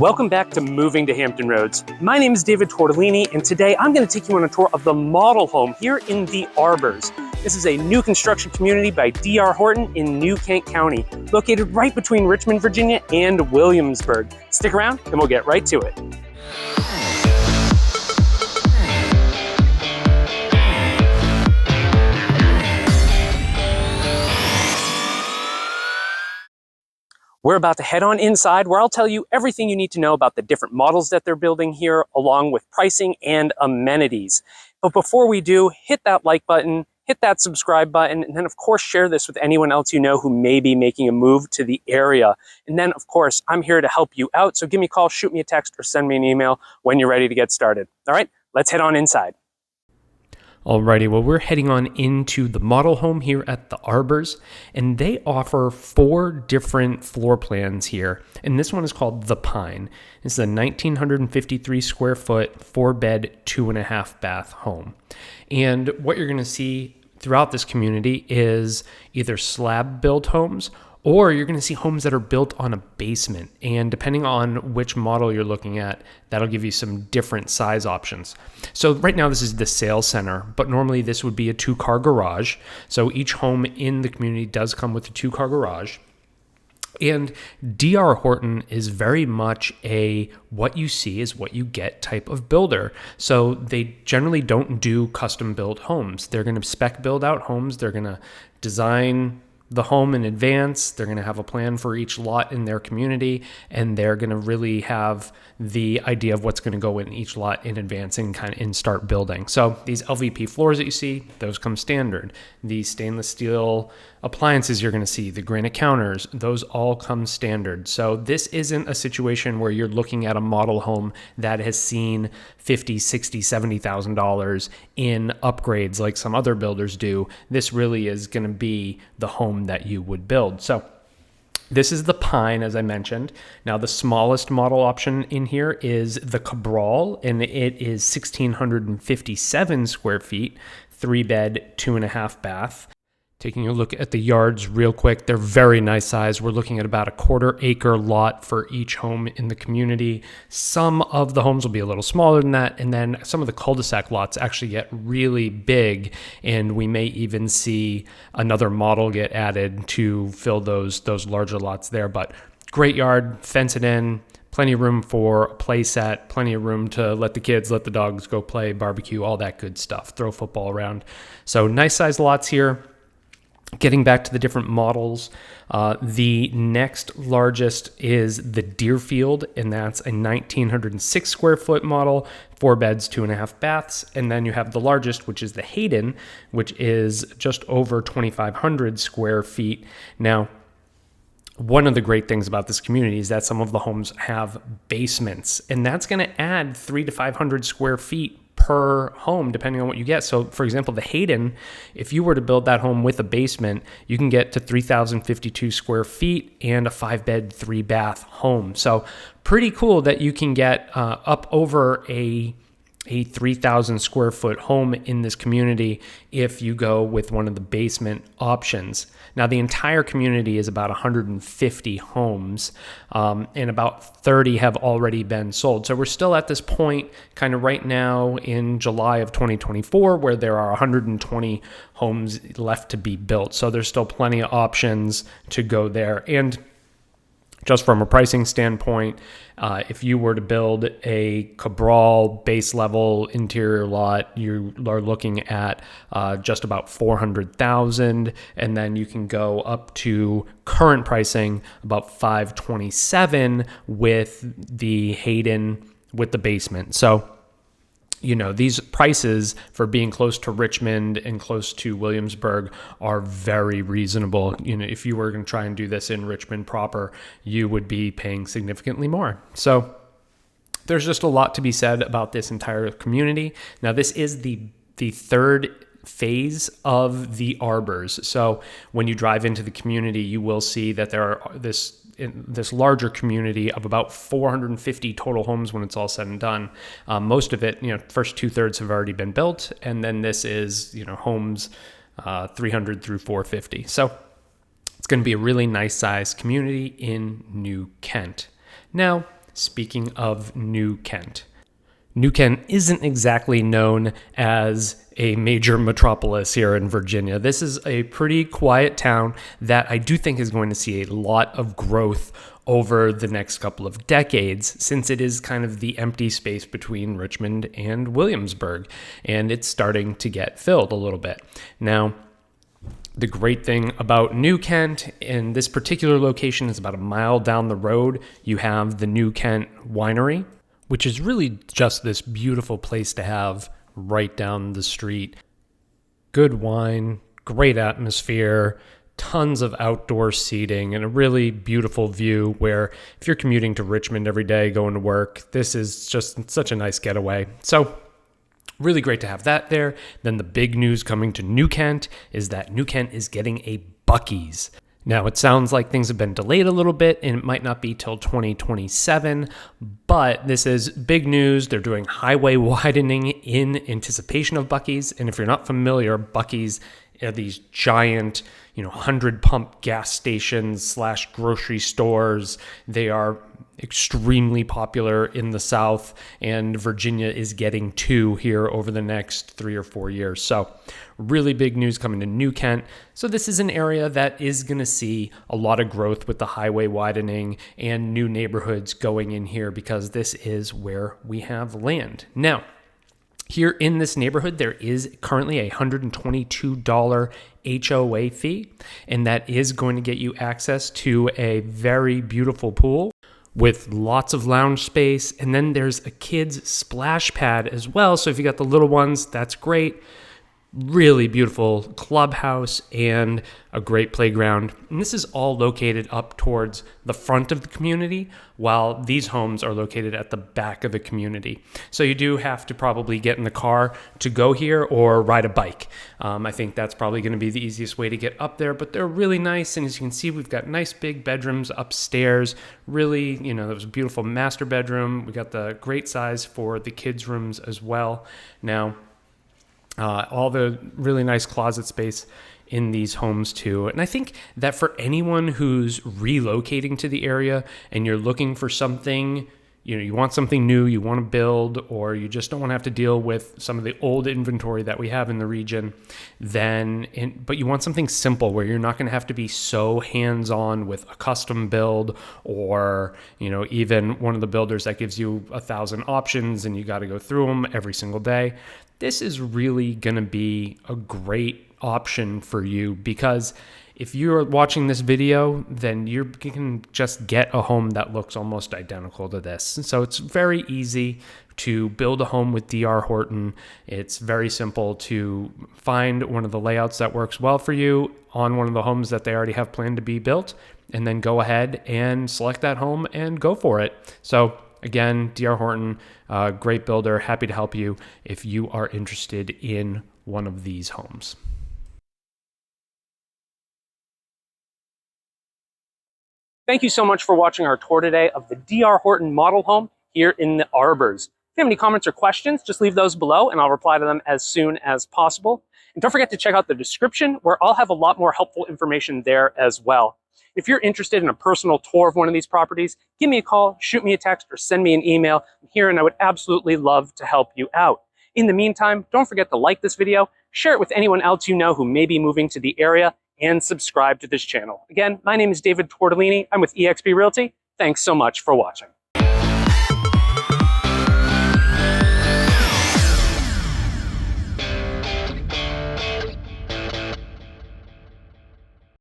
Welcome back to Moving to Hampton Roads. My name is David Tortellini, and today I'm going to take you on a tour of the model home here in the Arbors. This is a new construction community by DR Horton in New Kent County, located right between Richmond, Virginia and Williamsburg. Stick around and we'll get right to it. We're about to head on inside where I'll tell you everything you need to know about the different models that they're building here, along with pricing and amenities. But before we do, hit that like button, hit that subscribe button, and then of course share this with anyone else you know who may be making a move to the area. And then of course, I'm here to help you out. So give me a call, shoot me a text, or send me an email when you're ready to get started. All right, let's head on inside. Alrighty, well, we're heading on into the model home here at the Arbors, and they offer 4 different floor plans here. And this one is called The Pine. This is a 1,953 square foot, 4-bed, 2.5 bath home. And what you're going to see throughout this community is either slab built homes, or you're going to see homes that are built on a basement. And depending on which model you're looking at, that'll give you some different size options. So right now this is the sales center, but normally this would be a 2-car garage. So each home in the community does come with a 2-car garage. And DR Horton is very much a what you see is what you get type of builder. So they generally don't do custom built homes. They're going to spec build out homes. They're going to design the home in advance. They're going to have a plan for each lot in their community, and they're going to really have the idea of what's going to go in each lot in advance and start building. So these LVP floors that you see, those come standard. The stainless steel appliances you're going to see, the granite counters, those all come standard. So this isn't a situation where you're looking at a model home that has seen $50,000, $60,000, $70,000 in upgrades like some other builders do. This really is going to be the home that you would build. So this is the Pine, as I mentioned. Now, the smallest model option in here is the Cabral, and it is 1,657 square feet, 3-bed, 2.5 bath. Taking a look at the yards real quick, they're very nice size. We're looking at about a 1/4 acre lot for each home in the community. Some of the homes will be a little smaller than that, and then some of the cul-de-sac lots actually get really big, and we may even see another model get added to fill those larger lots there. But great yard, fence it in, plenty of room for a play set, plenty of room to let the kids, let the dogs go play, barbecue, all that good stuff, throw football around. So nice size lots here. Getting back to the different models, the next largest is the Deerfield, and that's a 1,906 square foot model, 4 beds, 2.5 baths. And then you have the largest, which is the Hayden, which is just over 2,500 square feet. Now, one of the great things about this community is that some of the homes have basements, and that's going to add 300 to 500 square feet per home, depending on what you get. So for example, the Hayden, if you were to build that home with a basement, you can get to 3,052 square feet and a 5-bed, 3-bath home. So pretty cool that you can get up over a 3,000 square foot home in this community if you go with one of the basement options. Now, the entire community is about 150 homes, and about 30 have already been sold. So we're still at this point kind of right now in July of 2024 where there are 120 homes left to be built. So there's still plenty of options to go there. And just from a pricing standpoint, if you were to build a Cabral base level interior lot, you are looking at just about $400,000, and then you can go up to current pricing about $527,000 with the Hayden with the basement. So, you know, these prices for being close to Richmond and close to Williamsburg are very reasonable. You know, if you were going to try and do this in Richmond proper, you would be paying significantly more. So there's just a lot to be said about this entire community. Now, this is the third phase of the Arbors. So when you drive into the community, you will see that there are this larger community of about 450 total homes when it's all said and done. Most of it, first 2/3 have already been built, and then this is, homes 300 through 450. So it's going to be a really nice size community in New Kent. Now, speaking of New Kent. New Kent isn't exactly known as a major metropolis here in Virginia. This is a pretty quiet town that I do think is going to see a lot of growth over the next couple of decades, since it is kind of the empty space between Richmond and Williamsburg, and it's starting to get filled a little bit. Now, the great thing about New Kent in this particular location is about a mile down the road, you have the New Kent Winery, which is really just this beautiful place to have right down the street. Good wine, great atmosphere, tons of outdoor seating, and a really beautiful view where if you're commuting to Richmond every day going to work, this is just such a nice getaway. So really great to have that there. Then the big news coming to New Kent is that New Kent is getting a Buc-ee's. Now, it sounds like things have been delayed a little bit and it might not be till 2027, but this is big news. They're doing highway widening in anticipation of Buc-ee's. And if you're not familiar, Buc-ee's are these giant, 100 pump gas stations / grocery stores. They are extremely popular in the South, and Virginia is getting 2 here over the next 3 or 4 years. So really big news coming to New Kent. So this is an area that is going to see a lot of growth with the highway widening and new neighborhoods going in here, because this is where we have land. Now, here in this neighborhood, there is currently a $122 HOA fee, and that is going to get you access to a very beautiful pool with lots of lounge space. And then there's a kids splash pad as well. So if you got the little ones, that's great. Really beautiful clubhouse and a great playground. And this is all located up towards the front of the community, while these homes are located at the back of the community. So you do have to probably get in the car to go here or ride a bike. I think that's probably going to be the easiest way to get up there, but they're really nice. And as you can see, we've got nice big bedrooms upstairs. Really, there was a beautiful master bedroom. We got the great size for the kids' rooms as well. Now, all the really nice closet space in these homes too. And I think that for anyone who's relocating to the area and you're looking for something, you want something new, you want to build, or you just don't want to have to deal with some of the old inventory that we have in the region, but you want something simple where you're not going to have to be so hands-on with a custom build, or, even one of the builders that gives you 1,000 options and you got to go through them every single day. This is really going to be a great option for you, because if you're watching this video, then you can just get a home that looks almost identical to this. So it's very easy to build a home with DR Horton. It's very simple to find one of the layouts that works well for you on one of the homes that they already have planned to be built, and then go ahead and select that home and go for it. So again, DR Horton, great builder, happy to help you if you are interested in one of these homes. Thank you so much for watching our tour today of the DR Horton model home here in the Arbors. If you have any comments or questions, just leave those below and I'll reply to them as soon as possible. And don't forget to check out the description, where I'll have a lot more helpful information there as well. If you're interested in a personal tour of one of these properties, give me a call, shoot me a text, or send me an email. I'm here and I would absolutely love to help you out. In the meantime, don't forget to like this video, share it with anyone else you know who may be moving to the area, and subscribe to this channel. Again, my name is David Tortellini. I'm with eXp Realty. Thanks so much for watching.